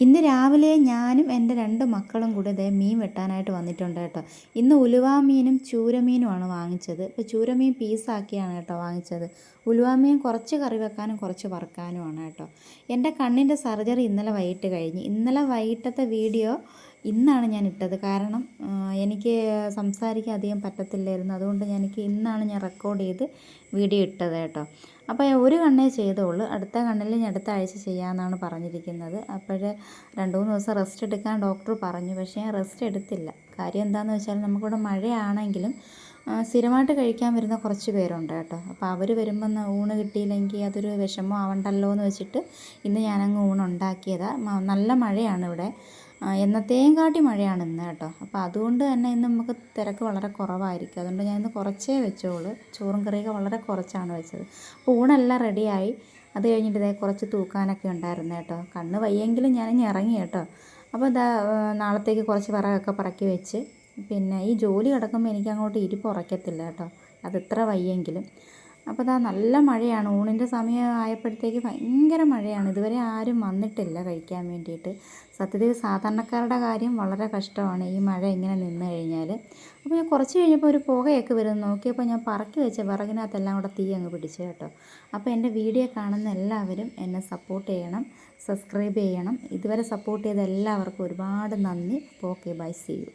ഇന്ന് രാവിലെ ഞാനും എൻ്റെ 2 മക്കളും കൂടി ദേ മീൻ വെട്ടാനായിട്ട് വന്നിട്ടുണ്ട് കേട്ടോ. ഇന്ന് ഉലുവാ മീനും ചൂരമീനുമാണ് വാങ്ങിച്ചത്. ഇപ്പോൾ ചൂരമീൻ പീസാക്കിയാണ് കേട്ടോ വാങ്ങിച്ചത്. ഉലുവാ മീൻ കുറച്ച് കറി വെക്കാനും കുറച്ച് വറുക്കാനുമാണ് കേട്ടോ. എൻ്റെ കണ്ണിൻ്റെ സർജറി ഇന്നലെ വൈകിട്ട് കഴിഞ്ഞ്. ഇന്നലെ വൈകിട്ടത്തെ വീഡിയോ ഇന്നാണ് ഞാൻ ഇട്ടത്. കാരണം എനിക്ക് സംസാരിക്കാൻ അധികം പറ്റത്തില്ലായിരുന്നു. അതുകൊണ്ട് ഇന്നാണ് ഞാൻ റെക്കോർഡ് ചെയ്ത് വീഡിയോ ഇട്ടത് കേട്ടോ. അപ്പോൾ ഒരു കണ്ണേ ചെയ്തോളൂ, അടുത്ത കണ്ണിൽ ഞാൻ അടുത്ത ആഴ്ച ചെയ്യാമെന്നാണ് പറഞ്ഞിരിക്കുന്നത്. അപ്പോൾ 2-3 ദിവസം റെസ്റ്റ് എടുക്കാൻ ഡോക്ടർ പറഞ്ഞു. പക്ഷേ ഞാൻ റെസ്റ്റ് എടുത്തില്ല. കാര്യം എന്താണെന്ന് വെച്ചാൽ നമുക്കിവിടെ മഴയാണെങ്കിലും സ്ഥിരമായിട്ട് കഴിക്കാൻ വരുന്ന കുറച്ച് പേരുണ്ട് കേട്ടോ. അപ്പോൾ അവർ വരുമ്പം ഊണ് കിട്ടിയില്ലെങ്കിൽ അതൊരു വിഷമം ആവണ്ടല്ലോ എന്ന് വെച്ചിട്ട് ഇന്ന് ഞാനങ്ങ് ഊണുണ്ടാക്കിയതാണ്. നല്ല മഴയാണ് ഇവിടെ, എന്നത്തെയും കാട്ടി മഴയാണ് ഇന്ന് കേട്ടോ. അപ്പോൾ അതുകൊണ്ട് തന്നെ ഇന്ന് നമുക്ക് തിരക്ക് വളരെ കുറവായിരിക്കും. അതുകൊണ്ട് ഞാൻ ഇന്ന് കുറച്ചേ വെച്ചോളൂ. ചോറും കറിയൊക്കെ വളരെ കുറച്ചാണ് വെച്ചത്. അപ്പോൾ ഊണെല്ലാം റെഡിയായി. അത് കഴിഞ്ഞിട്ട് ഇതേ കുറച്ച് തൂക്കാനൊക്കെ ഉണ്ടായിരുന്നു കേട്ടോ. കണ്ണ് വയ്യെങ്കിലും ഞാനിങ്ങ് ഇറങ്ങി കേട്ടോ. അപ്പോൾ നാളത്തേക്ക് കുറച്ച് വിറകൊക്കെ പറക്കി വെച്ച്, പിന്നെ ഈ ജോലി കിടക്കുമ്പോൾ എനിക്കങ്ങോട്ട് ഇരിപ്പ് ഉറക്കത്തില്ല കേട്ടോ, അത് എത്ര വയ്യെങ്കിലും. അപ്പോൾ നല്ല മഴയാണ്. ഊണിൻ്റെ സമയം ആയപ്പോഴത്തേക്ക് ഭയങ്കര മഴയാണ്. ഇതുവരെ ആരും വന്നിട്ടില്ല കഴിക്കാൻ വേണ്ടിയിട്ട്. സത്യത്തിൽ സാധാരണക്കാരുടെ കാര്യം വളരെ കഷ്ടമാണ് ഈ മഴ ഇങ്ങനെ നിന്ന് കഴിഞ്ഞാൽ. അപ്പോൾ ഞാൻ കുറച്ച് കഴിഞ്ഞപ്പോൾ ഒരു പുകയൊക്കെ വരുന്നു നോക്കിയപ്പോൾ ഞാൻ പറക്കി വെച്ച വിറകിനകത്തെല്ലാം കൂടെ തീ അങ്ങ് പിടിച്ചു കേട്ടോ. അപ്പോൾ എൻ്റെ വീഡിയോ കാണുന്ന എല്ലാവരും എന്നെ സപ്പോർട്ട് ചെയ്യണം, സബ്സ്ക്രൈബ് ചെയ്യണം. ഇതുവരെ സപ്പോർട്ട് ചെയ്ത എല്ലാവർക്കും ഒരുപാട് നന്ദി. അപ്പോൾ ഓക്കെ, ബൈ, സീ യു.